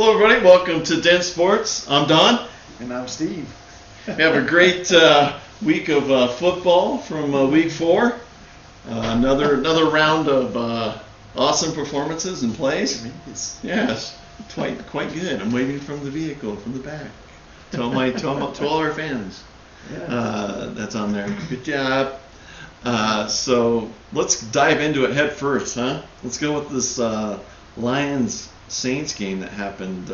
Hello, everybody. Welcome to Dent Sports. I'm Don. And I'm Steve. We have a great week of football from week 4. Another round of awesome performances and plays. Yes, quite good. I'm waving from the vehicle, from the back. To all our fans. That's on there. Good job. So let's dive into it head first, huh? Let's go with this Lions-Saints game that happened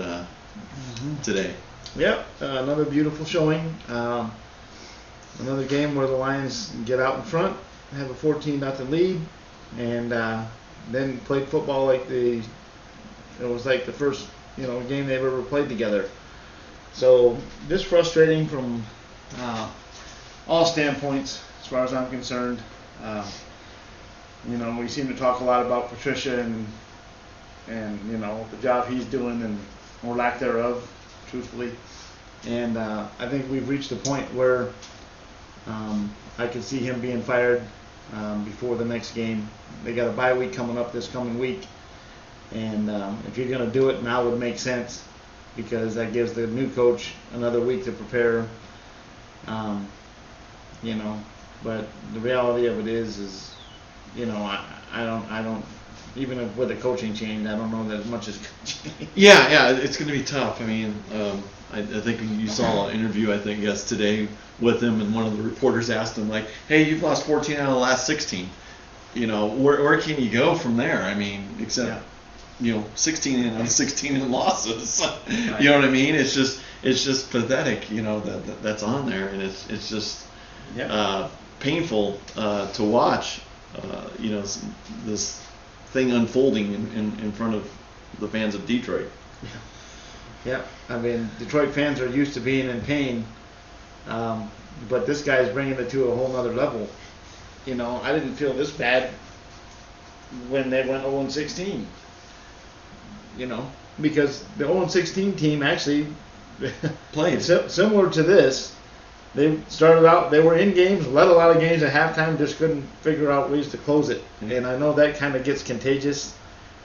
today. Yep, another beautiful showing. Another game where the Lions get out in front, have a 14-0 lead, and then played football like it was like the first game they've ever played together. So just frustrating from all standpoints as far as I'm concerned. We seem to talk a lot about Patricia and the job he's doing or lack thereof, truthfully. And I think we've reached a point where I can see him being fired before the next game. They got a bye week coming up this coming week, and if you're going to do it, now would make sense, because that gives the new coach another week to prepare. But the reality of it is I don't. Even with a coaching change, I don't know that as much as change. Yeah, it's going to be tough. I mean, I think you saw an interview, today with him, and one of the reporters asked him, like, hey, you've lost 14 out of the last 16. Where can you go from there? I mean, except, 16 out of 16 in losses. Right. You know what I mean? It's just pathetic, that's on there, and it's just painful to watch, this thing unfolding in front of the fans of Detroit. Yeah, I mean, Detroit fans are used to being in pain, but this guy's bringing it to a whole nother level. I didn't feel this bad when they went 0-16. Because the 0-16 team actually played similar to this. They started out, they were in games, led a lot of games at halftime, just couldn't figure out ways to close it. And I know that kind of gets contagious,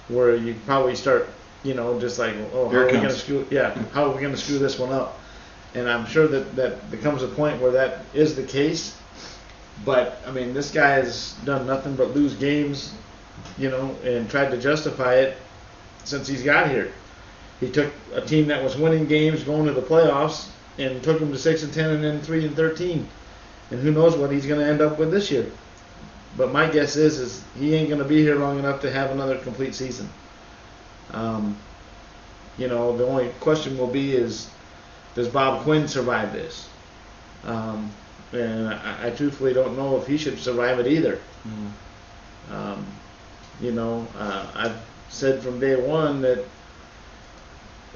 where you probably start, just like, how are we going to screw this one up? And I'm sure that there comes a point where that is the case. But, I mean, this guy has done nothing but lose games, and tried to justify it since he's got here. He took a team that was winning games, going to the playoffs, and took him to 6-10 and then 3-13, and who knows what he's going to end up with this year. But my guess is he ain't going to be here long enough to have another complete season. The only question will be is, does Bob Quinn survive this? And I truthfully don't know if he should survive it either. I've said from day one that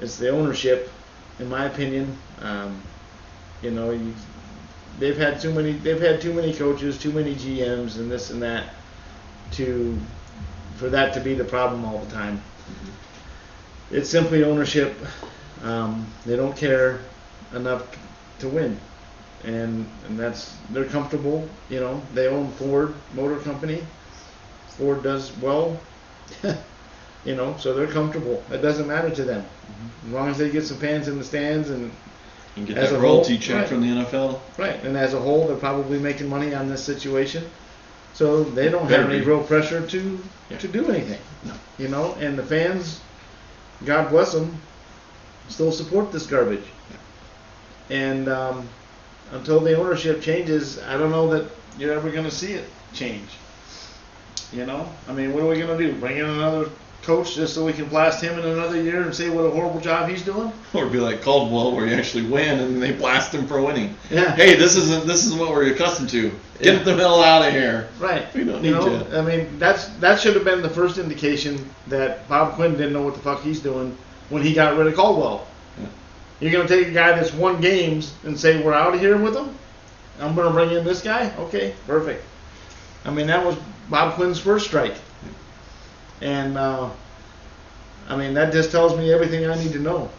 it's the ownership, in my opinion. They've had too many coaches, too many GMs, and this and that for that to be the problem all the time. It's simply ownership. They don't care enough to win, and they're comfortable. They own Ford Motor Company. Ford does well. So they're comfortable. It doesn't matter to them. As long as they get some fans in the stands and get that royalty check from the NFL. Right, and as a whole, they're probably making money on this situation. So they don't have any real pressure to do anything. No. And the fans, God bless them, still support this garbage. Yeah. And until the ownership changes, I don't know that you're ever going to see it change. I mean, what are we going to do? Bring in another coach just so we can blast him in another year and say what a horrible job he's doing? Or be like Caldwell, where you actually win and they blast him for winning. Yeah. Hey, this isn't what we're accustomed to. Get the hell out of here. Right. We don't need you. I mean, that should have been the first indication that Bob Quinn didn't know what the fuck he's doing when he got rid of Caldwell. Yeah. You're going to take a guy that's won games and say, we're out of here with him? I'm going to bring in this guy? Okay, perfect. I mean, that was Bob Quinn's first strike. And, that just tells me everything I need to know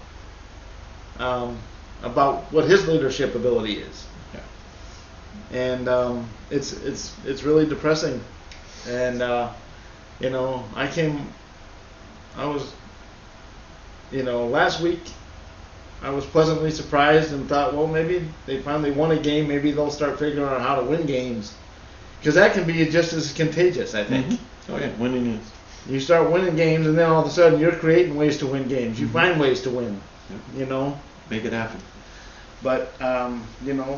about what his leadership ability is. Yeah. And it's really depressing. And, I was last week I was pleasantly surprised and thought, well, maybe they finally won a game. Maybe they'll start figuring out how to win games, because that can be just as contagious, I think. Mm-hmm. Oh yeah, winning is. You start winning games, and then all of a sudden you're creating ways to win games. You find ways to win. Make it happen. But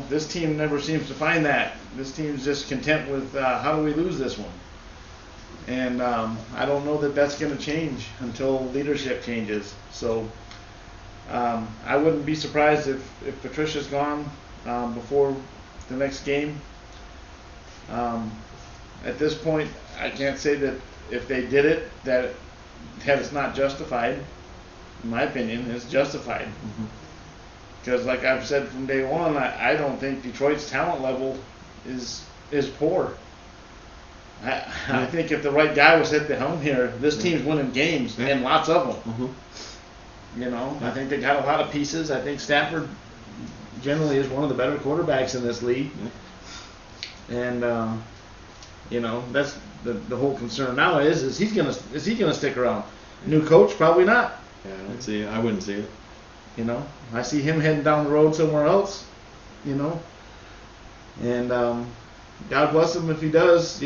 this team never seems to find that. This team's just content with how do we lose this one? And I don't know that that's going to change until leadership changes. So I wouldn't be surprised if Patricia's gone before the next game. At this point, I can't say that if they did it, that it's not justified. In my opinion, it's justified. Because like I've said from day one, I don't think Detroit's talent level is poor. I think if the right guy was at the helm here, this team's winning games, and lots of them. I think they got a lot of pieces. I think Stafford generally is one of the better quarterbacks in this league. And that's the whole concern now is he gonna stick around? New coach? Probably not. Yeah, I wouldn't see it. I see him heading down the road somewhere else. And God bless him if he does.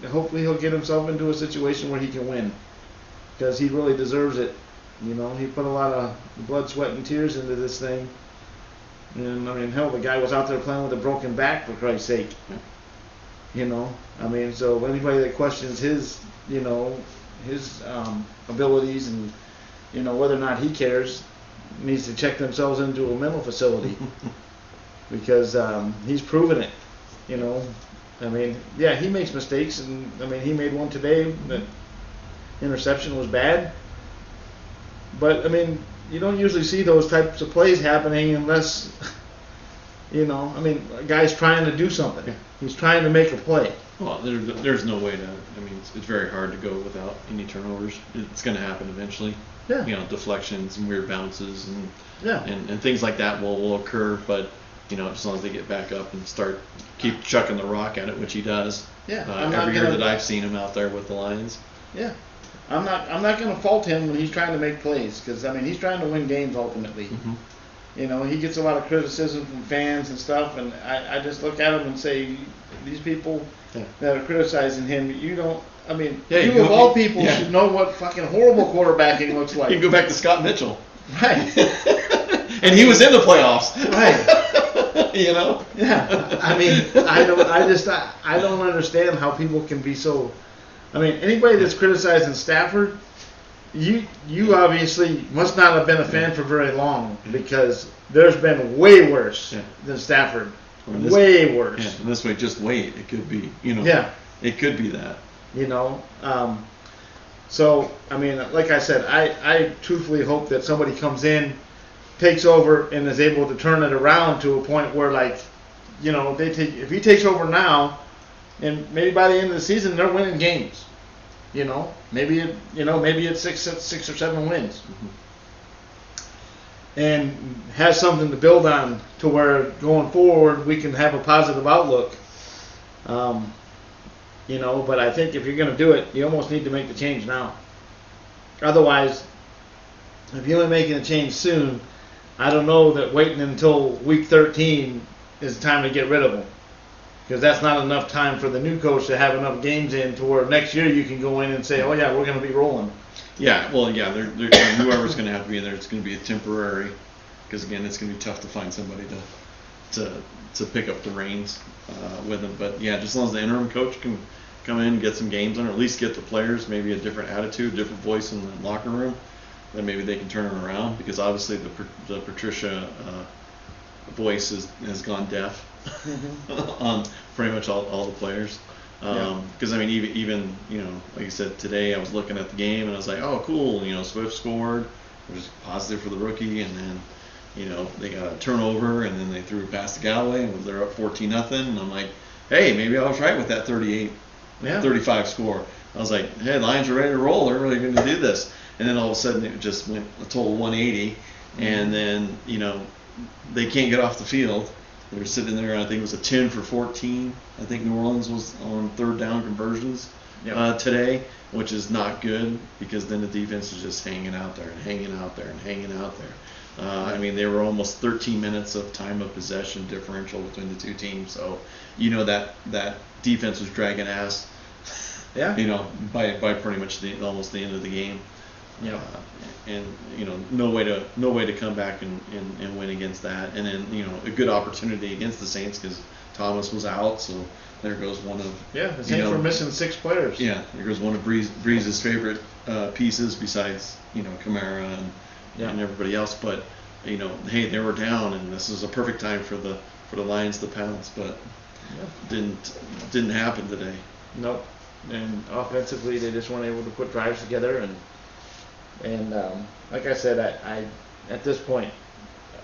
Hopefully he'll get himself into a situation where he can win, because he really deserves it. He put a lot of blood, sweat, and tears into this thing. And hell, the guy was out there playing with a broken back, for Christ's sake. So anybody that questions his abilities and whether or not he cares needs to check themselves into a mental facility, because he's proven it. He makes mistakes, and he made one today. That interception was bad, but you don't usually see those types of plays happening unless a guy's trying to do something. He's trying to make a play. Well, there's no way to. It's very hard to go without any turnovers. It's going to happen eventually. Yeah. Deflections and weird bounces and Yeah. and things like that will occur. But as long as they get back up and keep chucking the rock at it, which he does. Yeah. Every year that I've seen him out there with the Lions. Yeah. I'm not going to fault him when he's trying to make plays, because he's trying to win games ultimately. He gets a lot of criticism from fans and stuff, and I just look at him and say, these people that are criticizing him, you don't. You of all people should know what fucking horrible quarterbacking looks like. You can go back to Scott Mitchell. Right. And he was in the playoffs. Right. Yeah. I don't understand how people can be so. Anybody that's criticizing Stafford, you obviously must not have been a fan for very long, because there's been way worse than Stafford. Way worse. Yeah. And this way, just wait. It could be. Yeah. It could be that. So like I said, I truthfully hope that somebody comes in, takes over, and is able to turn it around to a point where, if he takes over now, and maybe by the end of the season they're winning games. Maybe it's six or seven wins, and has something to build on to where going forward we can have a positive outlook. But I think if you're going to do it, you almost need to make the change now. Otherwise, if you're only making a change soon, I don't know that waiting until week 13 is the time to get rid of them. Because that's not enough time for the new coach to have enough games in to where next year you can go in and say, oh yeah, we're going to be rolling. Yeah, well, yeah, whoever's going to have to be in there, it's going to be a temporary, because again, it's going to be tough to find somebody to pick up the reins with them. But yeah, just as long as the interim coach can come in and get some games on, or at least get the players maybe a different attitude, different voice in the locker room, then maybe they can turn it around. Because obviously the Patricia voice has gone deaf on pretty much all the players. Because even like you said today, I was looking at the game and I was like, oh cool, Swift scored, which is positive for the rookie, and then they got a turnover, and then they threw it past Galloway, and they're up 14-0, and I'm like, hey, maybe I was right with that 35 score. I was like, hey, Lions are ready to roll, they're really going to do this. And then all of a sudden it just went a total 180, and then they can't get off the field, They're sitting there. I think it was a 10 for 14. I think New Orleans was on third down conversions today, which is not good because then the defense is just hanging out there and hanging out there and hanging out there. I mean, they were almost 13 minutes of time of possession differential between the two teams. So, that defense was dragging ass. Yeah. By pretty much almost the end of the game. Yeah. And no way to come back and win against that. And then a good opportunity against the Saints because Thomas was out, so there goes one of the Saints were missing 6 players. Yeah, there goes one of Breeze's favorite pieces besides Kamara and everybody else. But hey, they were down, and this is a perfect time for the Lions to pounce, but didn't happen today. Nope. And offensively, they just weren't able to put drives together, and like I said, I at this point,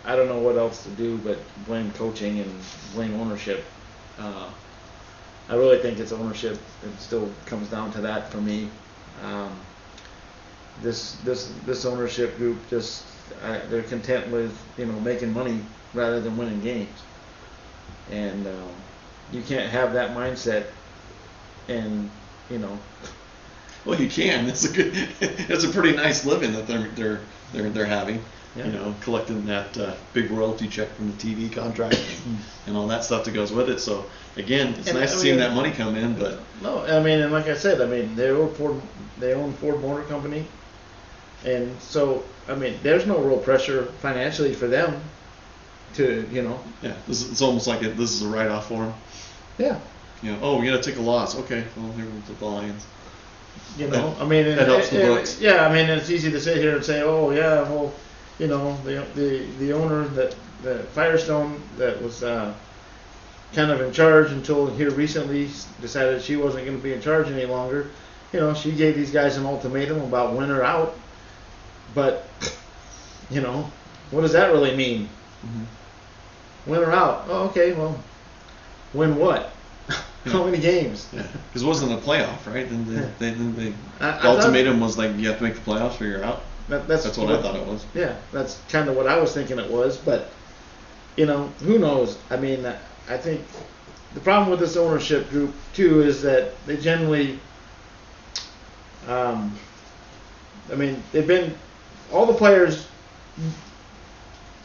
I don't know what else to do but blame coaching and blame ownership. I really think it's ownership. It still comes down to that for me. This ownership group they're content with making money rather than winning games, and you can't have that mindset. And well, you can. It's a pretty nice living that they're having. Collecting that big royalty check from the TV contract and all that stuff that goes with it. So again, it's nice seeing that money come in. But no, and like I said, they own Ford Motor Company, and so there's no real pressure financially for them to Yeah, it's almost like this is a write-off for them. Yeah. Oh, we got to take a loss. Okay, well, here comes the Lions. That helps the books. Yeah, it's easy to sit here and say, oh yeah, well, the owner the Firestone that was kind of in charge until here recently decided she wasn't going to be in charge any longer. She gave these guys an ultimatum about win or out. But what does that really mean? Mm-hmm. Win or out? Oh, okay, well, win what? How many games? Yeah, because it wasn't a playoff, right? Then the ultimatum was like you have to make the playoffs or you're out. That's what I thought it was. Yeah, that's kind of what I was thinking it was. But who knows? I think the problem with this ownership group too is that they generally, they've been all the players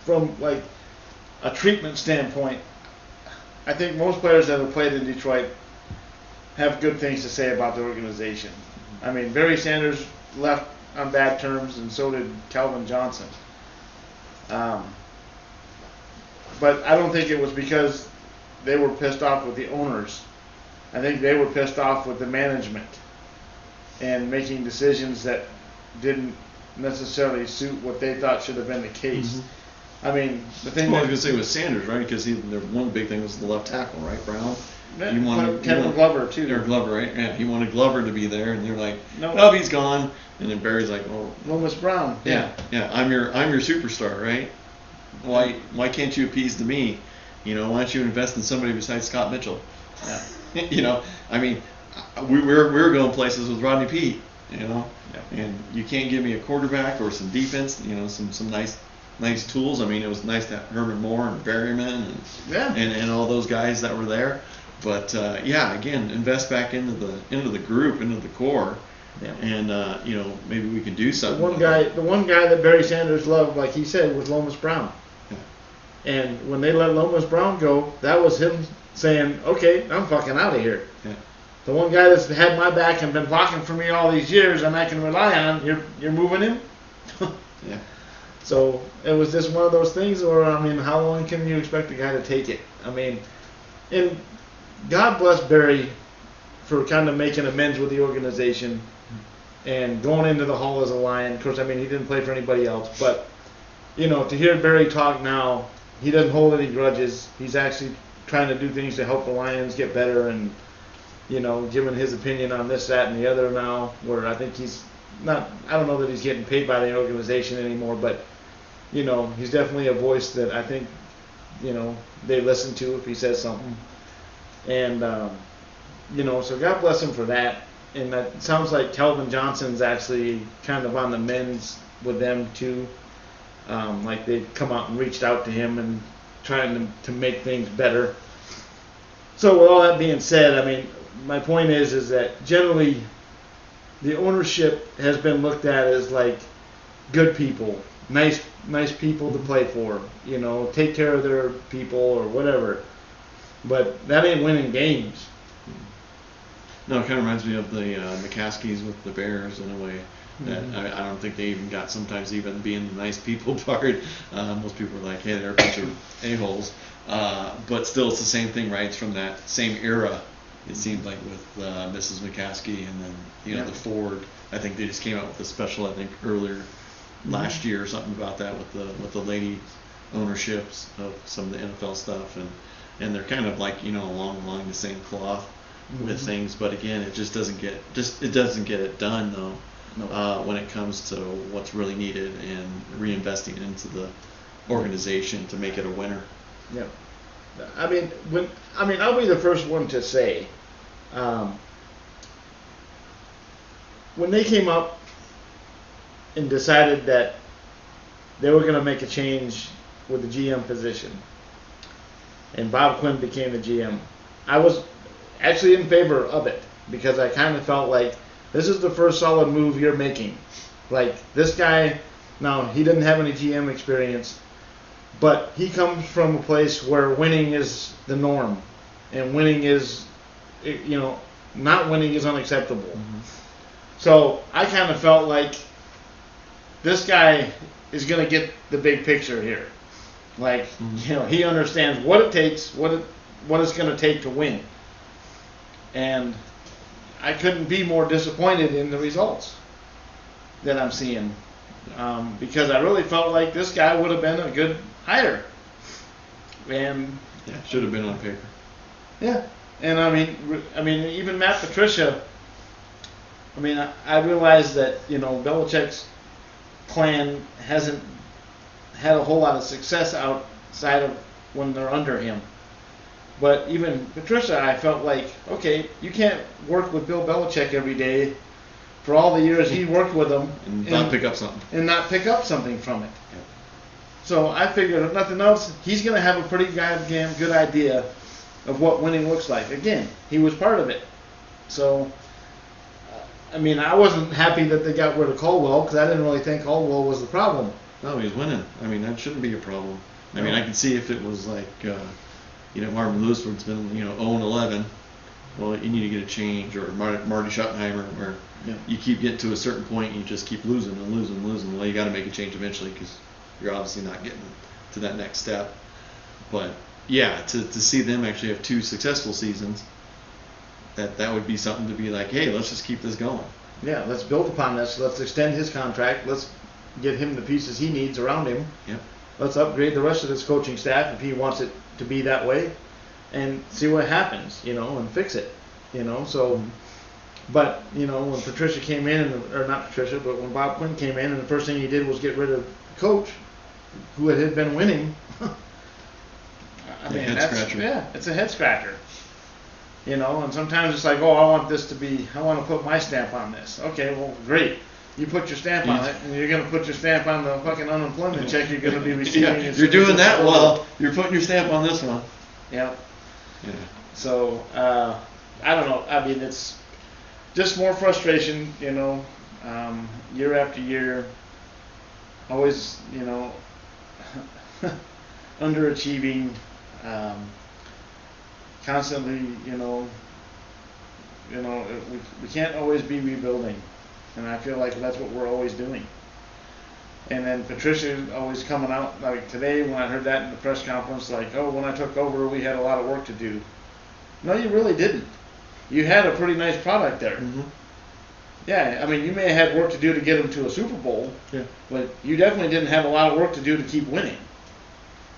from like a treatment standpoint. I think most players that have played in Detroit have good things to say about the organization. Barry Sanders left on bad terms, and so did Calvin Johnson. But I don't think it was because they were pissed off with the owners. I think they were pissed off with the management and making decisions that didn't necessarily suit what they thought should have been the case. Mm-hmm. The thing. Well, I was going to say with Sanders, right? Because one big thing was the left tackle, right? Brown. Kevin Glover too. Or Glover, right? Yeah, he wanted Glover to be there, and they're like, "No, he's gone." And then Barry's like, "Oh, Loomis Brown." Yeah. I'm your superstar, right? Why can't you appease to me? Why don't you invest in somebody besides Scott Mitchell? Yeah. We were going places with Rodney Peete, and you can't give me a quarterback or some defense, some nice tools. It was nice to have Herman Moore and Berryman and all those guys that were there. But again, invest back into the group, into the core, and maybe we can do something. The one guy that Barry Sanders loved, like he said, was Loomis Brown. Yeah. And when they let Loomis Brown go, that was him saying, "Okay, I'm fucking out of here." Yeah. The one guy that's had my back and been blocking for me all these years, and I can rely on, you're moving him. Yeah. So it was just one of those things where, how long can you expect a guy to take it? And God bless Barry for kind of making amends with the organization and going into the Hall as a Lion. Of course, he didn't play for anybody else. But, to hear Barry talk now, he doesn't hold any grudges. He's actually trying to do things to help the Lions get better and, giving his opinion on this, that, and the other now, where I think he's not, I don't know that he's getting paid by the organization anymore, but he's definitely a voice that I think, they listen to if he says something. And, so God bless him for that. And that sounds like Calvin Johnson's actually kind of on the mends with them too. Like they've come out and reached out to him and, trying to make things better. So with all that being said, I mean, my point is that generally the ownership has been looked at as like good people, nice people to play for, you know, take care of their people or whatever. But that ain't winning games. No, it kind of reminds me of the McCaskies with the Bears in a way. That I don't think they even got sometimes even being the nice people part. Most people are like, hey, they're a bunch of a-holes. But still, it's the same thing, right? It's from that same era. It seemed like with Mrs. McCaskey and then the Ford. I think they just came out with a special. I think earlier last year or something about that with the lady ownerships of some of the NFL stuff, and they're kind of like along the same cloth with things. But again, it just doesn't get it done though. No. When it comes to what's really needed and reinvesting into the organization to make it a winner. Yeah, I'll be the first one to say, when they came up and decided that they were going to make a change with the GM position, and Bob Quinn became the GM, I was actually in favor of it because I kind of felt like this is the first solid move you're making. Like this guy, now he didn't have any GM experience, but he comes from a place where winning is the norm, and winning is, not winning is unacceptable. So I kind of felt like this guy is going to get the big picture here. Like, he understands what it takes, what it's going to take to win. And I couldn't be more disappointed in the results that I'm seeing, because I really felt like this guy would have been a good hire. And should have been on paper. Yeah, and I mean, even Matt Patricia. I mean, I realize that Belichick's plan hasn't had a whole lot of success outside of when they're under him. But even Patricia, I felt like, okay, you can't work with Bill Belichick every day for all the years he worked with him and not pick up something. And not pick up something from it. Yeah. So I figured, if nothing else, he's going to have a pretty goddamn good idea of what winning looks like. Again, he was part of it. So, I wasn't happy that they got rid of Caldwell because I didn't really think Caldwell was the problem. No, he's winning. That shouldn't be a problem. I can see if it was like, Marvin Lewisburg's been, 0-11. Well, you need to get a change, or Marty Schottenheimer, where you keep getting to a certain point and you just keep losing and losing and losing. Well, you got to make a change eventually because you're obviously not getting to that next step. But yeah, to see them actually have 2 successful seasons, that would be something to be like, hey, let's just keep this going. Yeah, let's build upon this. Let's extend his contract. Let's get him the pieces he needs around him. Yep. Let's upgrade the rest of this coaching staff if he wants it to be that way, and see what happens, and fix it, So, but when Patricia came in, or not Patricia, but when Bob Quinn came in, and the first thing he did was get rid of the coach who had been winning. It's a head scratcher. And sometimes it's like, oh, I want to put my stamp on this. Okay, well, great. You put your stamp on it, and you're going to put your stamp on the fucking unemployment check you're going to be receiving. You're doing that well. You're putting your stamp on this one. Yeah. So, I don't know. It's just more frustration, year after year. Always, underachieving. Constantly, we can't always be rebuilding, and I feel like that's what we're always doing. And then Patricia always coming out, like today when I heard that in the press conference, like, oh, when I took over, we had a lot of work to do. No, you really didn't. You had a pretty nice product there. Mm-hmm. Yeah, you may have had work to do to get them to a Super Bowl, but you definitely didn't have a lot of work to do to keep winning.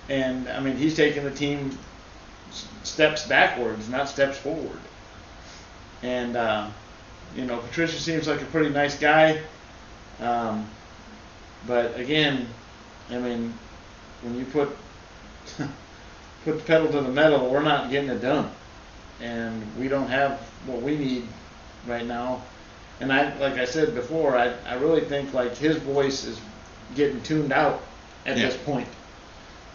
And, he's taking the team steps backwards, not steps forward. And, Patricia seems like a pretty nice guy. But again, when you put the pedal to the metal, we're not getting it done. And we don't have what we need right now. And like I said before, I really think like his voice is getting tuned out at this point.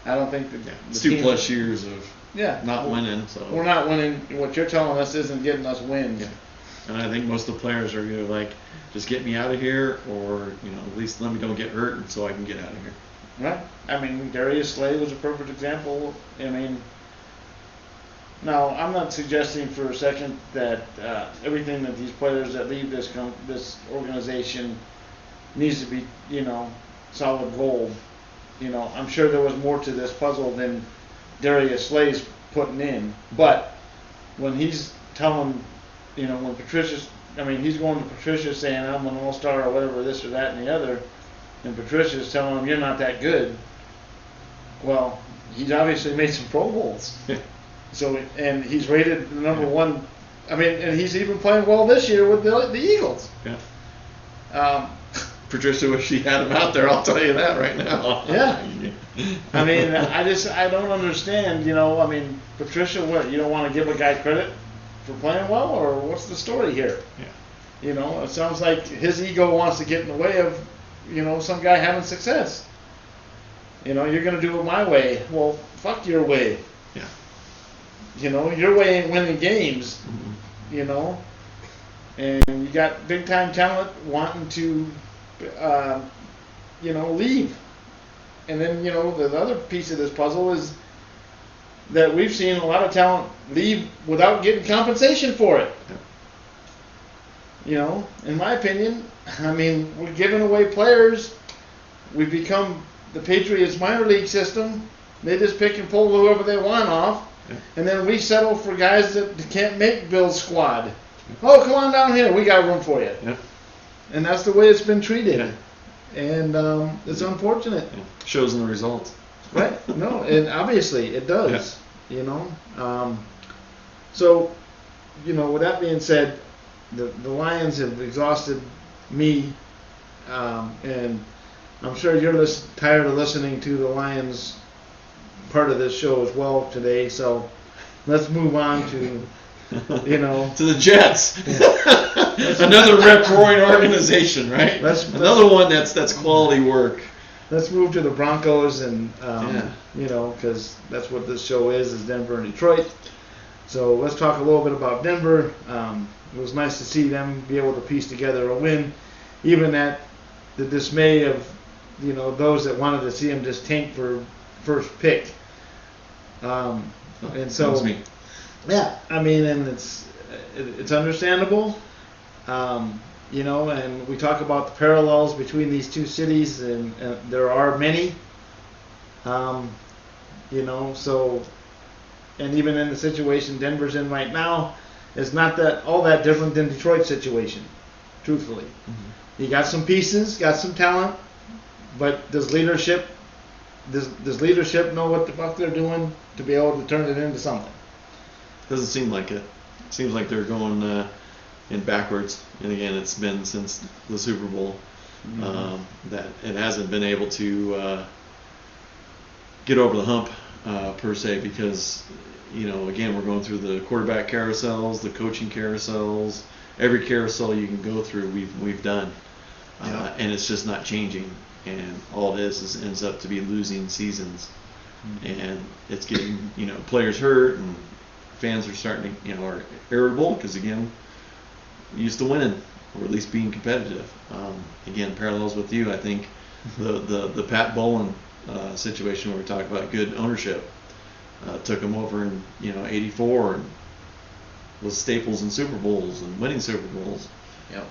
I don't think Yeah, the it's team, 2+ years of yeah, not winning. So we're not winning. What you're telling us isn't getting us wins. Yeah. And I think most of the players are either like, just get me out of here, or at least let me don't get hurt, and so I can get out of here. Right. I mean, Darius Slay was a perfect example. I mean, now I'm not suggesting for a second that everything that these players that leave this organization needs to be, solid gold. I'm sure there was more to this puzzle than Darius Slay's putting in. But when he's telling, when he's going to Patricia saying I'm an all-star or whatever, this or that and the other, and Patricia's telling him you're not that good. Well, he's obviously made some Pro Bowls. So, and he's rated the number one. I mean, and he's even playing well this year with the Eagles. Yeah. Patricia wish she had him out there. I'll tell you that right now. Yeah. I mean, I don't understand. I mean, Patricia, what, you don't want to give a guy credit for playing well, or what's the story here? Yeah. It sounds like his ego wants to get in the way of, some guy having success. You're going to do it my way. Well, fuck your way. Yeah. Your way ain't winning games. Mm-hmm. And you got big time talent wanting to, leave. And then, the other piece of this puzzle is that we've seen a lot of talent leave without getting compensation for it. Yeah. In my opinion, I mean, we're giving away players. We've become the Patriots minor league system. They just pick and pull whoever they want off. Yeah. And then we settle for guys that can't make Bill's squad. Yeah. Oh, come on down here. We got room for you. Yeah. And that's the way it's been treated. Yeah. And it's unfortunate. Yeah. Shows in the results. Right. No, and obviously it does. Yeah. So, with that being said, the Lions have exhausted me, and I'm sure you're tired of listening to the Lions part of this show as well today. So let's move on to, to the Jets. Another rip-roaring organization, right? Another one that's quality work. Let's move to the Broncos, and because that's what this show is Denver and Detroit. So let's talk a little bit about Denver. It was nice to see them be able to piece together a win, even at the dismay of those that wanted to see them just tank for first pick. And so, that's me. Yeah, I mean, and it's understandable. And we talk about the parallels between these two cities, and there are many. So, and even in the situation Denver's in right now, it's not all that different than Detroit's situation, truthfully. Mm-hmm. You got some pieces, got some talent, but does leadership know what the fuck they're doing to be able to turn it into something? Doesn't seem like it. Seems like they're going in backwards. And again, it's been since the Super Bowl that it hasn't been able to get over the hump per se, because again, we're going through the quarterback carousels, the coaching carousels, every carousel you can go through, we've done, and it's just not changing. And all it is ends up to be losing seasons, and it's getting players hurt, and fans are starting to are irritable because again, used to winning, or at least being competitive. Again, parallels with you. I think the Pat Bowlen situation where we talk about good ownership took him over in '84 and was staples in Super Bowls and winning Super Bowls. Yep.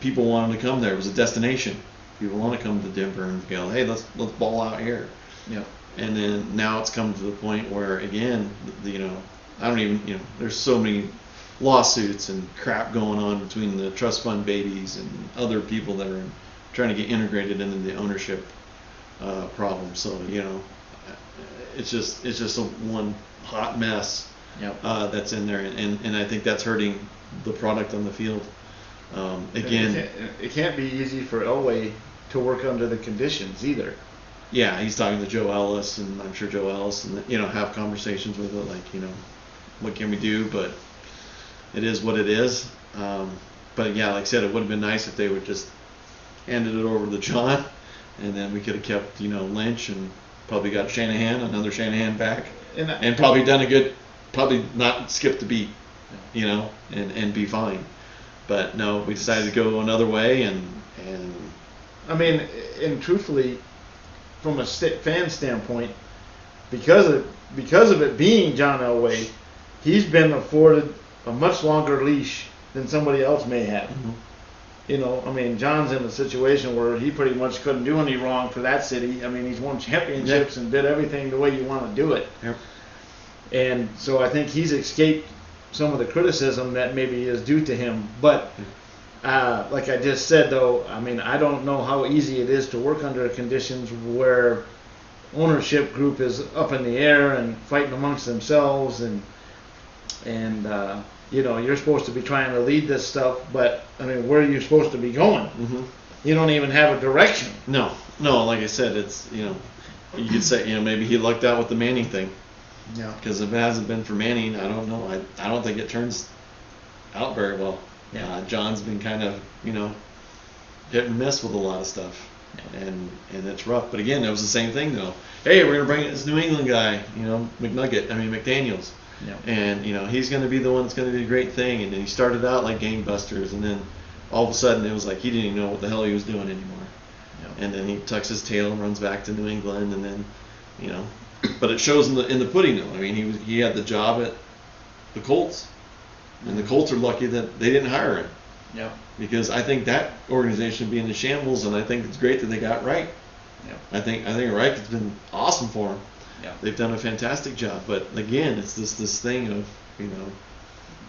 People wanted to come there. It was a destination. People want to come to Denver and go, hey, let's ball out here. Yep. And then now it's come to the point where again, I don't even there's so many lawsuits and crap going on between the trust fund babies and other people that are trying to get integrated into the ownership problem. So it's just a one hot mess. Yep. That's in there, and I think that's hurting the product on the field. Again, it can't be easy for Elway to work under the conditions either. Yeah, he's talking to Joe Ellis, and I'm sure Joe Ellis, and have conversations with it, like what can we do? But it is what it is. But yeah, like I said, it would have been nice if they would just handed it over to John, and then we could have kept Lynch and probably got another Shanahan back, And and probably done a good, probably not skipped a beat, and be fine. But no, we decided to go another way, and I mean, and truthfully, from a fan standpoint, because of it being John Elway, he's been afforded a much longer leash than somebody else may have. I mean, John's in a situation where he pretty much couldn't do any wrong for that city. I mean, he's won championships and did everything the way you want to do it. Yep. And so I think he's escaped some of the criticism that maybe is due to him. But like I just said, though, I mean, I don't know how easy it is to work under conditions where ownership group is up in the air and fighting amongst themselves, and you're supposed to be trying to lead this stuff, but I mean, where are you supposed to be going? You don't even have a direction. No, like I said, it's you could say maybe he lucked out with the Manning thing. Yeah. Because if it hasn't been for Manning, I don't know. I don't think it turns out very well. Yeah. John's been kind of hit and miss with a lot of stuff, and it's rough. But again, it was the same thing though. Hey, we're gonna bring in this New England guy, McDaniels. Yeah. And he's going to be the one that's going to do a great thing. And then he started out like gangbusters, and then all of a sudden it was like he didn't even know what the hell he was doing anymore. Yeah. And then he tucks his tail and runs back to New England, and then but it shows in the pudding though. I mean, he had the job at the Colts, and the Colts are lucky that they didn't hire him. Yeah. Because I think that organization would be in the shambles, and I think it's great that they got Reich. Yeah. I think Reich has been awesome for him. Yeah. They've done a fantastic job, but again, it's this thing of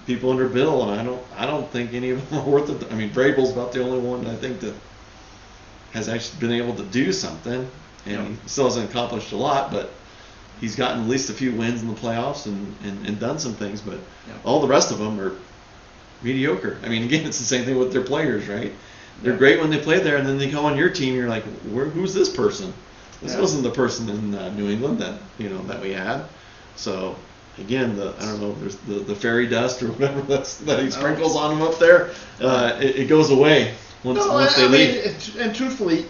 people under Bill, and I don't think any of them are worth it. I mean, Vrabel's about the only one I think that has actually been able to do something, and he still hasn't accomplished a lot, but he's gotten at least a few wins in the playoffs and done some things. But all the rest of them are mediocre. I mean, again, it's the same thing with their players, right? They're great when they play there, and then they come on your team, and you're like, who's this person? This wasn't the person in New England that that we had. So again, I don't know, there's the fairy dust or whatever that he sprinkles on them up there. It goes away once they leave. And truthfully,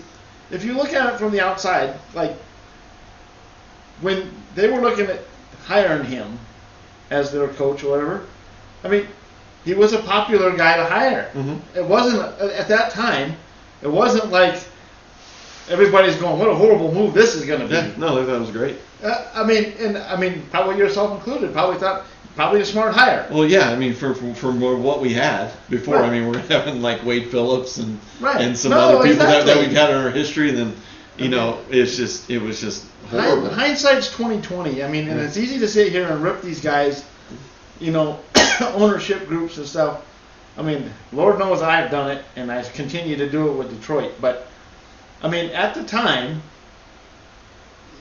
if you look at it from the outside, like when they were looking at hiring him as their coach or whatever, I mean, he was a popular guy to hire. It wasn't at that time. It wasn't like everybody's going, what a horrible move this is going to be. Yeah, no, I thought it was great. I mean, probably yourself included, probably a smart hire. Well, yeah, I mean, for what we had before, Right. I mean, we're having like Wade Phillips and Right. some No, other people that exactly. we've had in our history, and then it was just horrible. Hindsight's 20/20. I mean, and it's easy to sit here and rip these guys, ownership groups and stuff. I mean, Lord knows I've done it, and I continue to do it with Detroit. But I mean, at the time,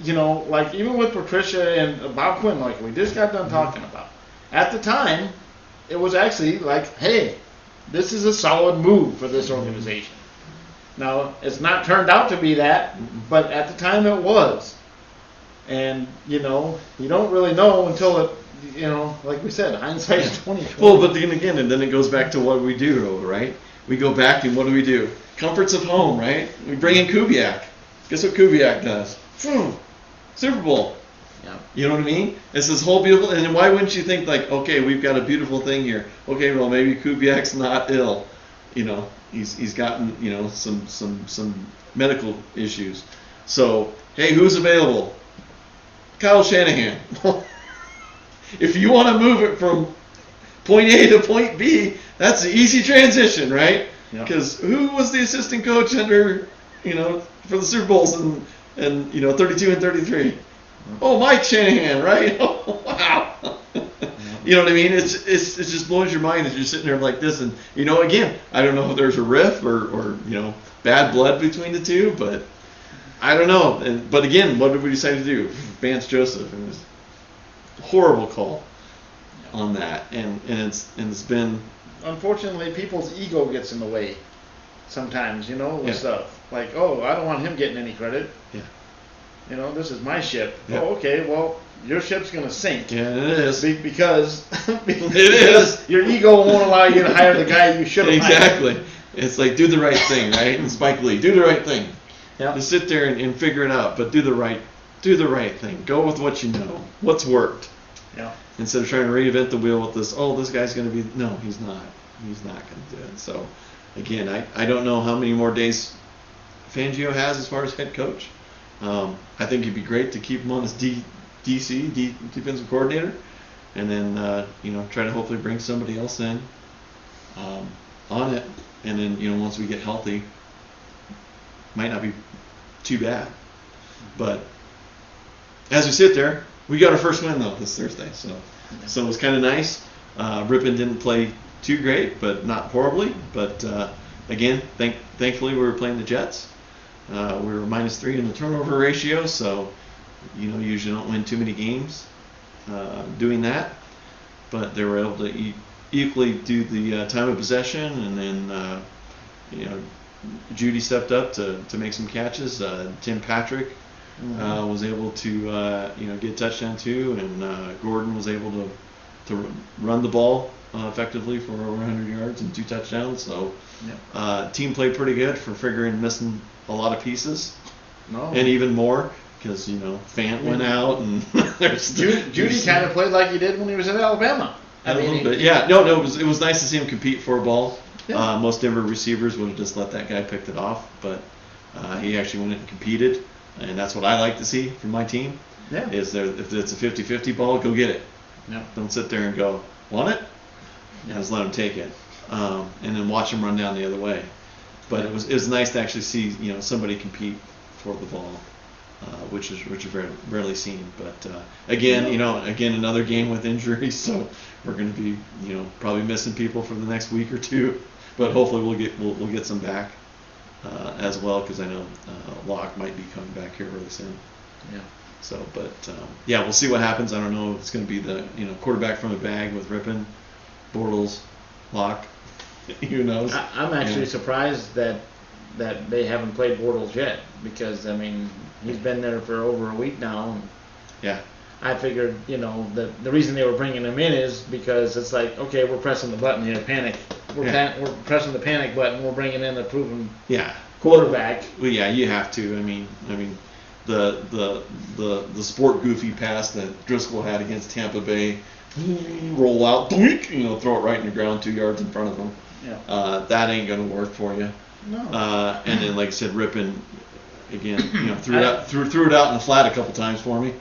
like even with Patricia and Bob Quinn, like we just got done talking about, at the time, it was actually like, hey, this is a solid move for this organization. Now, it's not turned out to be that, but at the time it was. And, you don't really know until it, like we said, hindsight's 20/20. Well, but then again, and then it goes back to what we do, right? We go back and what do? Comforts of home, right? We bring in Kubiak. Guess what Kubiak does? Super Bowl. Yeah. You know what I mean? It's this whole beautiful, and then why wouldn't you think like, okay, we've got a beautiful thing here. Okay, well maybe Kubiak's not ill. He's gotten some medical issues. So hey, who's available? Kyle Shanahan. If you want to move it from point A to point B, that's an easy transition, right? Because who was the assistant coach under, for the Super Bowls and 32 and 33? Oh, Mike Shanahan, right? Oh, wow. You know what I mean? It just blows your mind as you're sitting there like this, and again, I don't know if there's a riff or bad blood between the two, but I don't know. But again, what did we decide to do? Vance Joseph. It was a horrible call on that, and it's been. Unfortunately, people's ego gets in the way sometimes, with Yeah. stuff. Like, oh, I don't want him getting any credit. Yeah. This is my ship. Yeah. Oh, okay, well, your ship's going to sink. Yeah, it is. Because It is. your ego won't allow you to hire the guy you should have hired. Exactly. It's like do the right thing, right? And Spike Lee, do the right thing. Yeah. Just sit there and figure it out, but do the right do the right thing. Go with what you know. What's worked. Yeah. Instead of trying to reinvent the wheel with this, oh, this guy's going to be, no, he's not. He's not going to do it. So, again, I don't know how many more days Fangio has as far as head coach. I think it'd be great to keep him on as defensive coordinator, and then try to hopefully bring somebody else in on it, and then once we get healthy, might not be too bad. But as we sit there, we got our first win though this Thursday, so it was kind of nice. Ripon didn't play too great, but not horribly. But again, thankfully we were playing the Jets. We were -3 in the turnover ratio, so usually don't win too many games doing that. But they were able to equally do the time of possession, and then Judy stepped up to make some catches. Tim Patrick was able to get a touchdown too, and Gordon was able to run the ball effectively for over 100 yards and 2 touchdowns. So team played pretty good for missing a lot of pieces, and even more because Fant went out, and Judy kind of played like he did when he was in Alabama. A little bit, yeah. No, it was nice to see him compete for a ball. Yeah. Most Denver receivers would have just let that guy pick it off, but he actually went and competed, and that's what I like to see from my team. Yeah. Is there, if it's a 50-50 ball, go get it. Yeah. Don't sit there and go, want it? Yeah. Just let him take it, and then watch him run down the other way. But it was nice to actually see somebody compete for the ball, which is rarely seen. But again another game with injuries, so we're going to be probably missing people for the next week or two. But hopefully we'll get some back as well, because I know Locke might be coming back here really soon. Yeah. So, but we'll see what happens. I don't know if it's going to be the quarterback from the bag with Ripon, Bortles, Locke. Who knows? I'm actually surprised that they haven't played Bortles yet, because he's been there for over a week now. And yeah. I figured the reason they were bringing him in is because it's like, okay, we're pressing the button here, panic. We're pressing the panic button. We're bringing in a proven quarterback. Well, yeah, you have to. The sport goofy pass that Driscoll had against Tampa Bay, roll out, doink, throw it right in the ground 2 yards in front of them. Yeah. That ain't gonna work for you. No. And then, like I said, Ripon again, threw it out in the flat a couple times for me,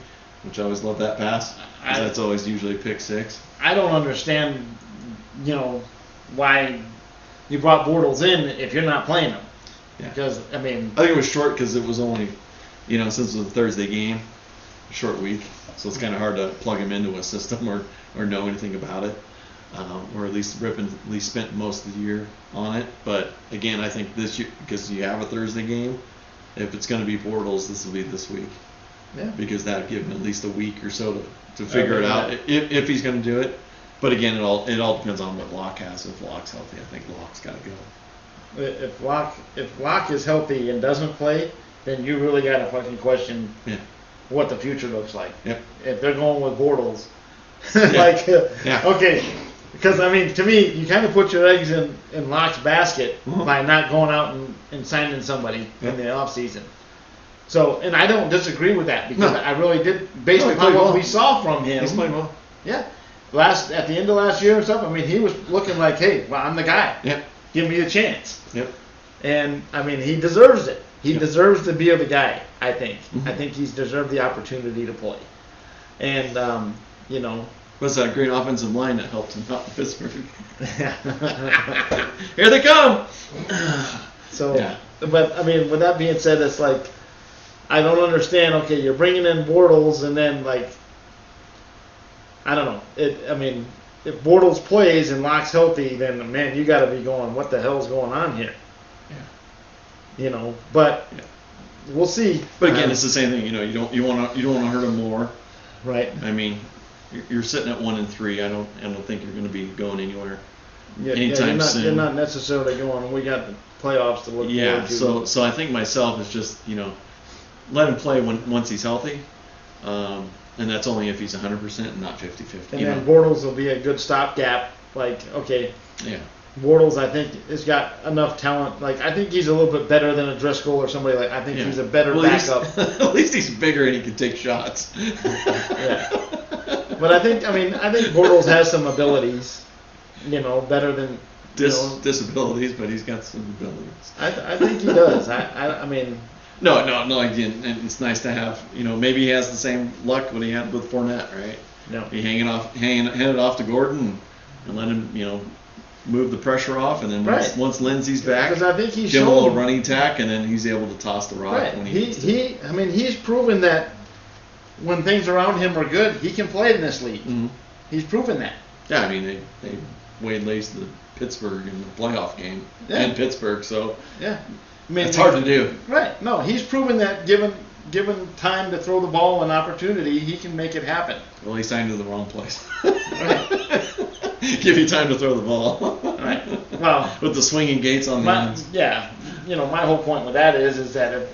which I always love that pass. That's always usually pick 6. I don't understand, why you brought Bortles in if you're not playing him. Yeah. Because I think it was short because it was only, since it was a Thursday game, a short week, so it's kind of hard to plug him into a system or know anything about it. Or at least Ripon spent most of the year on it. But again, I think this year, because you have a Thursday game, if it's going to be Bortles, this will be this week. Yeah. Because that would give him at least a week or so to figure it out if he's going to do it. But again, it all depends on what Locke has. If Locke's healthy, I think Locke's got to go. If Locke is healthy and doesn't play, then you really got to fucking question what the future looks like. Yep. If they're going with Bortles, Yeah. Okay. Because, to me, you kind of put your eggs in Locke's basket by not going out and signing somebody in the offseason. So, and I don't disagree with that, because I really did, based upon what we saw from him. He's playing well. Yeah. At the end of last year and stuff, he was looking like, hey, well, I'm the guy. Yep. Give me a chance. Yep. And, he deserves it. He deserves to be the guy, I think. Mm-hmm. I think he's deserved the opportunity to play. And, Was that great offensive line that helped him out in Pittsburgh? Here they come! So, but with that being said, it's like, I don't understand. Okay, you're bringing in Bortles, and then I don't know. If Bortles plays and Locke's healthy, then man, you got to be going, what the hell's going on here? Yeah. But we'll see. But again, it's the same thing. You don't want to hurt him more. Right. You're sitting at 1-3. I don't think you're going to be going anywhere anytime soon. You're not necessarily going. We got the playoffs to look forward to. So I think myself is just let him play once he's healthy, and that's only if he's 100% and not 50-50. And then Bortles will be a good stopgap. Okay. Yeah. Bortles, I think, has got enough talent. Like, I think he's a little bit better than a Driscoll or somebody like. I think Yeah. he's a better Well, backup. At least he's bigger and he can take shots. Yeah. But I think Bortles has some abilities, better than disabilities, but he's got some abilities. I think he does. I mean. No. Again, and it's nice to have. Maybe he has the same luck what he had with Fournette, right? No. He hand it off to Gordon and let him, move the pressure off, and then once Lindsey's back, because I think he's give him a little running tack, and then he's able to toss the rock when he needs to. He's proven that when things around him are good, he can play in this league. Mm-hmm. He's proven that. Yeah, I mean they waylaid the Pittsburgh in the playoff game Yeah. in Pittsburgh, so Yeah. it's hard to do. Right. No, he's proven that given time to throw the ball and opportunity, he can make it happen. Well, he signed to the wrong place. Right. Give you time to throw the ball. Right. Well, with the swinging gates on the ends. Yeah. My whole point with that is that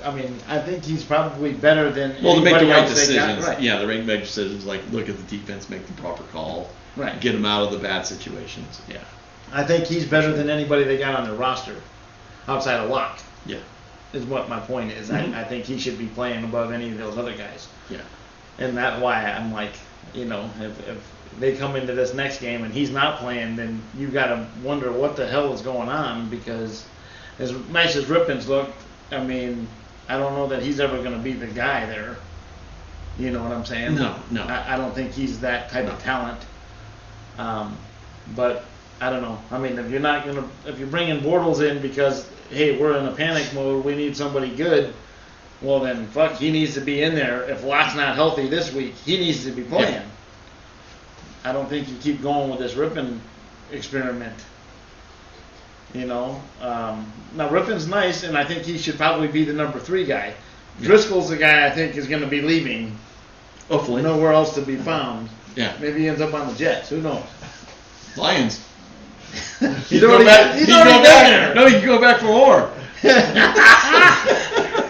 I think he's probably better than to make the anybody right else they decisions. got. Right. Yeah, the right decisions, like look at the defense, make the proper call, Right. get them out of the bad situations. Yeah. I think he's better than anybody they got on their roster, outside of Locke. Yeah. Is what my point is. Mm-hmm. I think he should be playing above any of those other guys. Yeah. And that's why I'm like, if they come into this next game and he's not playing, then you got to wonder what the hell is going on, because as nice as Rippins looked, I mean, I don't know that he's ever going to be the guy there. You know what I'm saying? No. I don't think he's that type of talent. But I don't know. I mean, if you're bringing Bortles in because, hey, we're in a panic mode, we need somebody good, well then, fuck, he needs to be in there. If Locke's not healthy this week, he needs to be playing. Yeah. I don't think you keep going with this Rippin experiment. Now Rippin's nice, and I think he should probably be the number 3 guy. Yeah. Driscoll's the guy I think is going to be leaving. Hopefully. Nowhere else to be found. Yeah. Maybe he ends up on the Jets. Who knows? Lions. He's already been there. No, he can go back for more.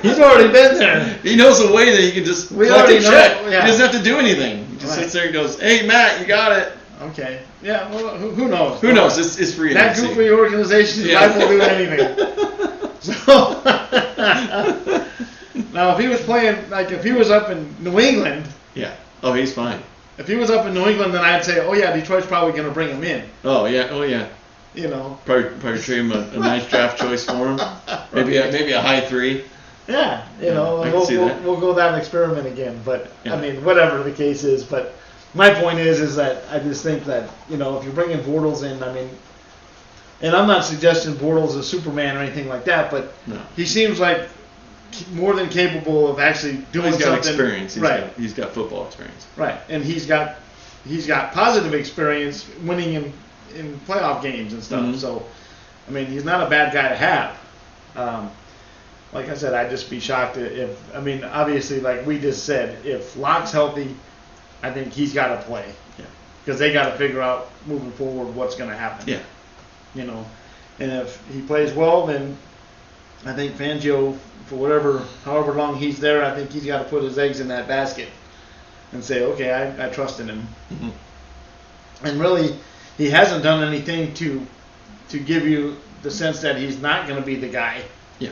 He's already been there. He knows a way that he can just We collect already a know, check. yeah. He doesn't have to do anything. He just Right. sits there and goes, "Hey, Matt, you got it." Okay. Yeah. Well, who knows? Who knows? It's free That agency. goofy organization's life will do anything. So now, if he was playing, if he was up in New England. Yeah. Oh, he's fine. If he was up in New England, then I'd say, oh yeah, Detroit's probably going to bring him in. Oh yeah. Probably trade him a nice draft choice for him. Maybe a high 3. Yeah, I can see that. we'll go that experiment again. But Yeah. I mean, whatever the case is. But my point is that I just think that if you're bringing Bortles in, I mean, and I'm not suggesting Bortles is Superman or anything like that, but No. he seems like more than capable of actually doing He's got something. experience. He's got football experience. Right, and he's got positive experience winning in playoff games and stuff. Mm-hmm. So, I mean, he's not a bad guy to have. Like I said, I'd just be shocked obviously, like we just said, if Locke's healthy, I think he's got to play. Yeah. Because they got to figure out moving forward what's going to happen. Yeah. And if he plays well, then I think Fangio, for however long he's there, I think he's got to put his eggs in that basket and say, okay, I trust in him. Mm-hmm. And really, he hasn't done anything to give you the sense that he's not going to be the guy. Yeah.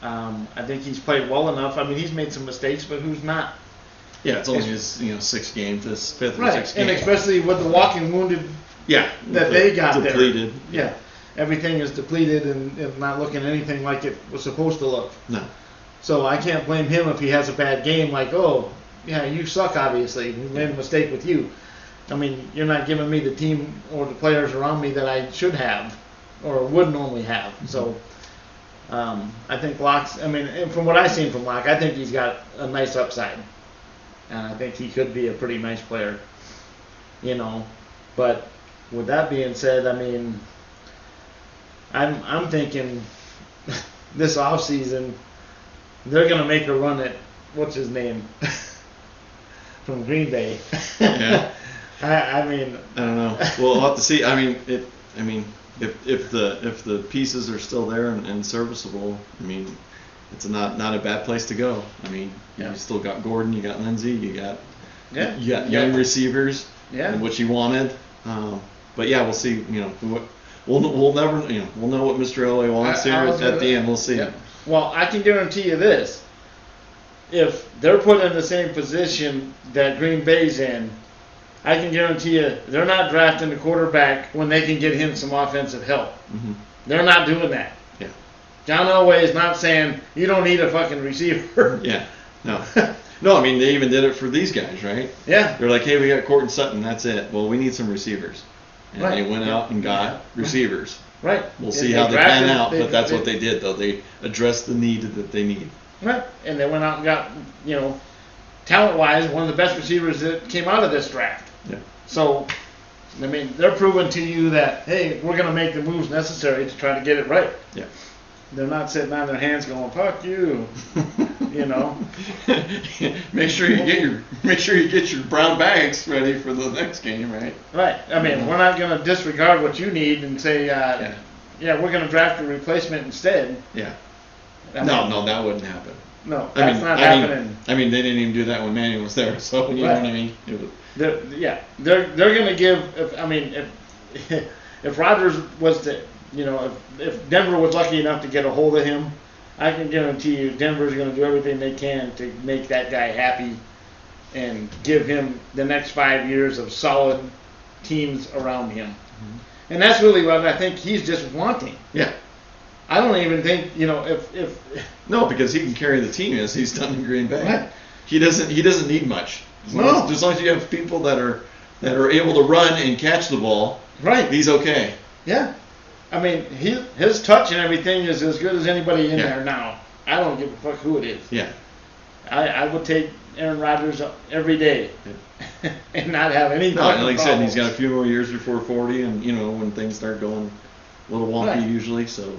I think he's played well enough. I mean, he's made some mistakes, but who's not? Yeah, it's only his 6th game, this 5th or Right, 6th game. and especially with the walking wounded that they got depleted. there. Yeah, everything is depleted and not looking anything like it was supposed to look. No. So I can't blame him if he has a bad game. Like, oh, yeah, you suck. Obviously, we made a mistake with you. I mean, you're not giving me the team or the players around me that I should have or would normally have. Mm-hmm. So I think Locke's. I mean, and from what I've seen from Locke, I think he's got a nice upside, and I think he could be a pretty nice player. But with that being said, I mean, I'm thinking this offseason they're gonna make a run at what's his name from Green Bay. Yeah. I mean, I don't know. We'll have to see. I mean, if the pieces are still there and serviceable, I mean, it's not a bad place to go. I mean, Yeah. you still got Gordon, you got Lindsey, you got Yeah. young receivers, Yeah. which you wanted. but yeah, we'll see. We'll never we'll know what Mr. Elway wants here at the end. We'll see. Yeah. Well, I can guarantee you this: if they're put in the same position that Green Bay's in, I can guarantee you they're not drafting a quarterback when they can get him some offensive help. Mm-hmm. They're not doing that. Yeah. John Elway is not saying you don't need a fucking receiver. Yeah. No. No, I mean, they even did it for these guys, right? Yeah. They're like, hey, we got Courtland Sutton, that's it. Well, we need some receivers. And Right. they went out and got receivers. Right. We'll see how they pan out, but that's what they did, though. They addressed the need that they need. Right. And they went out and got, talent-wise, one of the best receivers that came out of this draft. Yeah. So, I mean, they're proving to you that, hey, we're going to make the moves necessary to try to get it right. Yeah. They're not sitting on their hands going, fuck you. Make sure you get your brown bags ready for the next game, right? Right. I mean, we're not going to disregard what you need and say, we're going to draft a replacement instead. Yeah. No, that wouldn't happen. No, that's not happening. I mean, they didn't even do that when Manning was there, so you know what I mean. They're going to give. If Rodgers was to, if Denver was lucky enough to get a hold of him, I can guarantee you Denver's going to do everything they can to make that guy happy and give him the next 5 years of solid teams around him. Mm-hmm. And that's really what I think he's just wanting. Yeah. I don't even think, if no, because he can carry the team as he's done in Green Bay. Right. He doesn't need much. As long as you have people that are able to run and catch the ball, right, he's okay. Yeah. I mean, his touch and everything is as good as anybody in there now. I don't give a fuck who it is. Yeah. I would take Aaron Rodgers every day and not have any. No, and like I said, he's got a few more years before 40, and when things start going a little wonky usually. So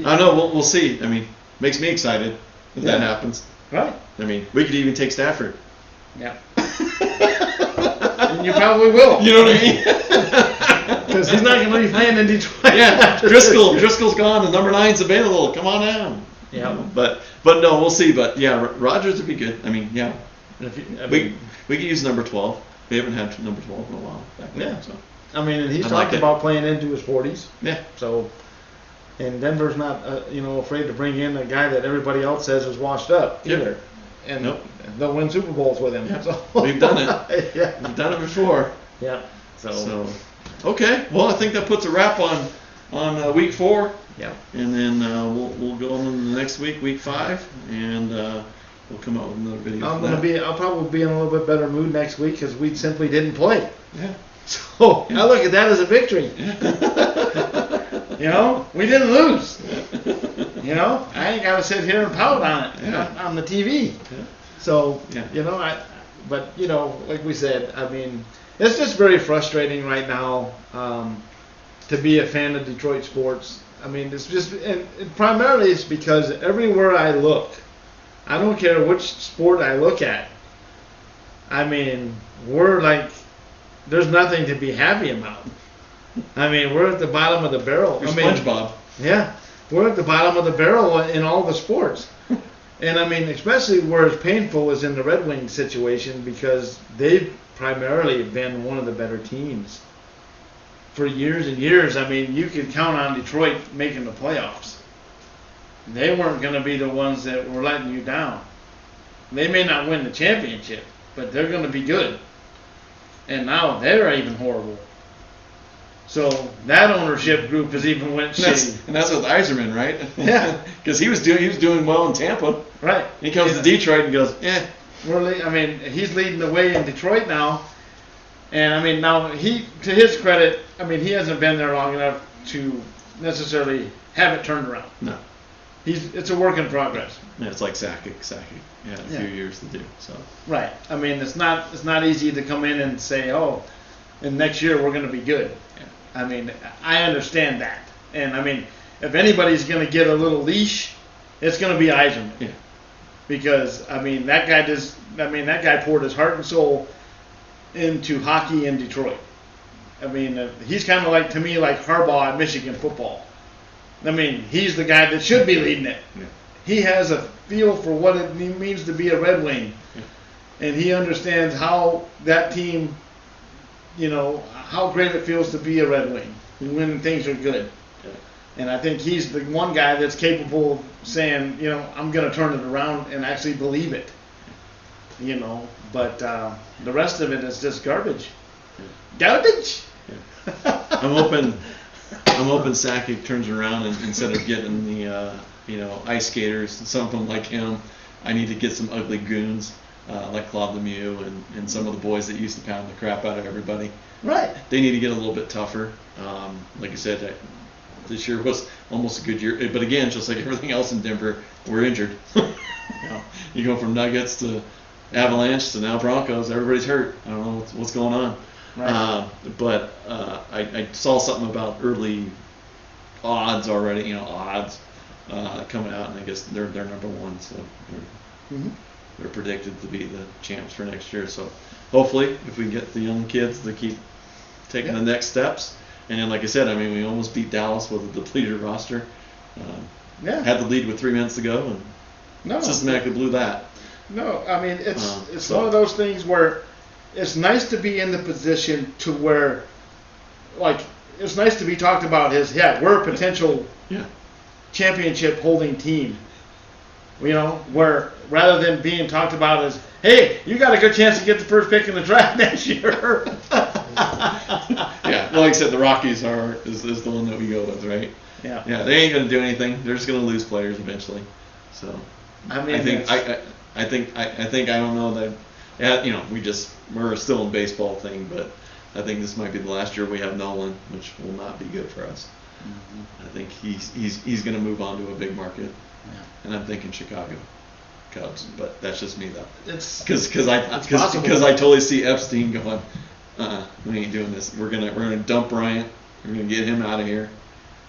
I don't know. We'll see. I mean, makes me excited if that happens. Right. I mean, we could even take Stafford. Yeah. And you probably will. You know what I mean? Because he's not going to be playing in Detroit. Yeah, Driscoll's gone. The number 9's available. Come on down. Yeah. But no, we'll see. But yeah, Rodgers would be good. I mean, yeah. We could use number 12. We haven't had number 12 in a while. Back then, so. I mean, and he's talked about playing into his 40s. Yeah. So, and Denver's not, afraid to bring in a guy that everybody else says is washed up either. And they'll win Super Bowls with him. Yeah. So. We've done it. Yeah. We've done it before. Yeah. So. Okay. Well, I think that puts a wrap on week 4. Yeah. And then we'll go on to the next week, week 5, and we'll come out with another video. I'll probably be in a little bit better mood next week because we simply didn't play. Yeah. So I look at that as a victory. We didn't lose. I ain't got to sit here and pout on it on the TV. Yeah. So but like we said, I mean, it's just very frustrating right now to be a fan of Detroit sports. I mean, it's just, and primarily it's because everywhere I look, I don't care which sport I look at. I mean, we're like, there's nothing to be happy about. I mean, we're at the bottom of the barrel. You're SpongeBob. Yeah, we're at the bottom of the barrel in all the sports. And I mean, especially where it's painful is in the Red Wings situation because they've primarily been one of the better teams for years and years. I mean, you could count on Detroit making the playoffs. They weren't going to be the ones that were letting you down. They may not win the championship, but they're going to be good. And now they're even horrible. So that ownership group has even went shitty. And that's with Yzerman, right? Yeah. Because he was doing well in Tampa. Right. He comes to Detroit and goes, he's leading the way in Detroit now. And I mean, now to his credit, I mean, he hasn't been there long enough to necessarily have it turned around. No. It's a work in progress. Yeah, it's like Sakic. Yeah, a few years to do. So. Right. I mean, it's not easy to come in and say, and next year we're going to be good. Yeah. I mean, I understand that. And I mean, if anybody's going to get a little leash, it's going to be Yzerman. Yeah. Because I mean, that guy poured his heart and soul into hockey in Detroit. I mean, he's kind of like, to me, like Harbaugh at Michigan football. I mean, he's the guy that should be leading it. Yeah. He has a feel for what it means to be a Red Wing. Yeah. And he understands how that team how great it feels to be a Red Wing when things are good. And I think he's the one guy that's capable of saying, I'm going to turn it around and actually believe it. But the rest of it is just garbage. Garbage. I'm hoping Sakic turns around and instead of getting the ice skaters, some of them like him, I need to get some ugly goons like Claude Lemieux and some of the boys that used to pound the crap out of everybody. Right. They need to get a little bit tougher. Like I said, this year was almost a good year, but again, just like everything else in Denver, we're injured. You go from Nuggets to Avalanche to now Broncos. Everybody's hurt. I don't know what's going on. Right. But I saw something about early odds already. Odds coming out, and I guess they're number one, so they're predicted to be the champs for next year. So hopefully, if we can get the young kids to keep taking the next steps. And then, like I said, we almost beat Dallas with a depleted roster. Had the lead with 3 minutes to go, and systematically blew that. No, it's one of those things where it's nice to be in the position to where, it's nice to be talked about as, we're a potential championship holding team. Where rather than being talked about as, hey, you got a good chance to get the first pick in the draft next year. Well, like I said, the Rockies is the one that we go with, right? Yeah. Yeah, they ain't gonna do anything. They're just gonna lose players eventually. So I think I don't know that. We're still in baseball thing, but I think this might be the last year we have Nolan, which will not be good for us. I think he's gonna move on to a big market, and I'm thinking Chicago Cubs, but that's just me though. It's because I totally see Epstein going, we ain't doing this. We're gonna dump Bryant. We're gonna get him out of here.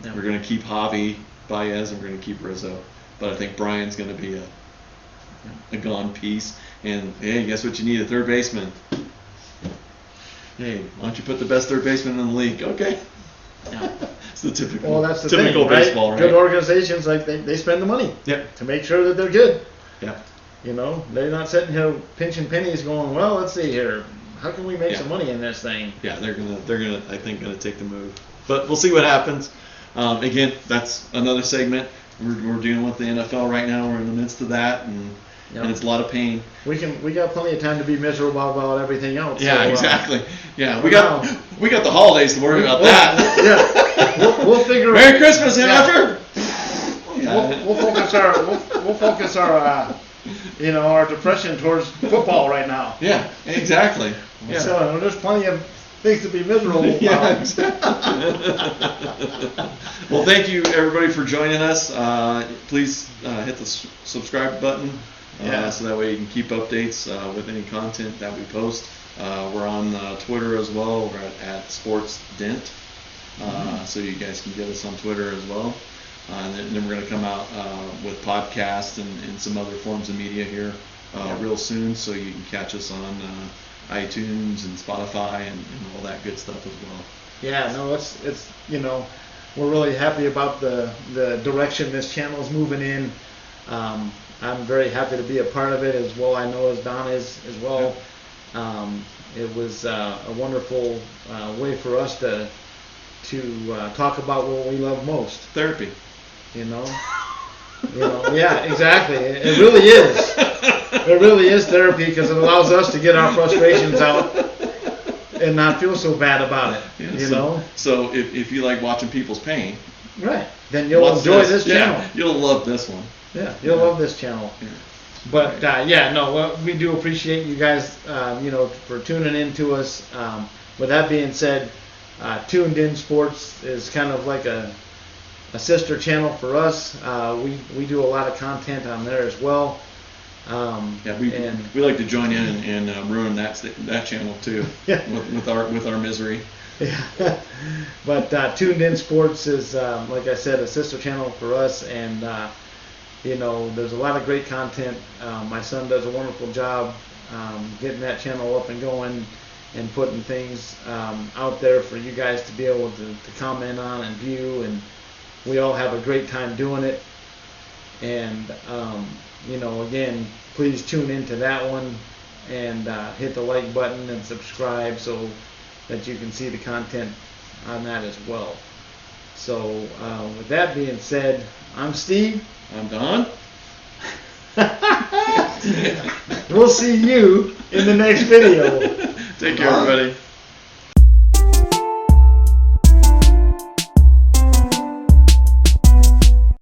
Yeah. We're gonna keep Javi Baez, and we're gonna keep Rizzo. But I think Bryant's gonna be a gone piece. And hey, guess what? You need a third baseman. Hey, why don't you put the best third baseman in the league? Okay. It's the typical. Well, that's the typical thing, right? baseball, right? Good organizations, they spend the money. Yep. To make sure that they're good. Yeah. They're not sitting here pinching pennies, going, well, let's see here. How can we make some money in this thing? Yeah, they're gonna I think gonna take the move, but we'll see what happens. Again, that's another segment. We're dealing with the NFL right now. We're in the midst of that, and it's a lot of pain. We got plenty of time to be miserable about everything else. Yeah, so, exactly. We got the holidays to worry about that. Yeah, we'll figure. Merry Christmas, MFer. We'll focus our depression towards football right now. Yeah, exactly. Yeah. So there's plenty of things to be miserable about. Yeah, exactly. Well, thank you everybody for joining us. Please hit the subscribe button so that way you can keep updates with any content that we post. We're on Twitter as well. We're at Sports Dent, so you guys can get us on Twitter as well. And then we're going to come out with podcasts and some other forms of media here real soon, so you can catch us on iTunes and Spotify and all that good stuff as well. Yeah, no, it's we're really happy about the direction this channel is moving in. I'm very happy to be a part of it as well. I know as Don is as well. It was a wonderful way for us to talk about what we love most. Therapy. Yeah, exactly. It really is. It really is therapy because it allows us to get our frustrations out and not feel so bad about it. Yeah, So if you like watching people's pain, right, then you'll enjoy this channel. Yeah, you'll love this one. Yeah, you'll love this channel. Yeah. But we do appreciate you guys, for tuning in to us. With that being said, Tuned In Sports is kind of like a sister channel for us. We do a lot of content on there as well. We like to join in and ruin that channel too. Yeah. with our misery. Yeah. But Tuned In Sports is, like I said, a sister channel for us, and there's a lot of great content. My son does a wonderful job getting that channel up and going and putting things out there for you guys to be able to comment on and view, and we all have a great time doing it. And again, please tune into that one and hit the like button and subscribe so that you can see the content on that as well. So with that being said, I'm Steve. I'm Don. We'll see you in the next video. Take care, everybody.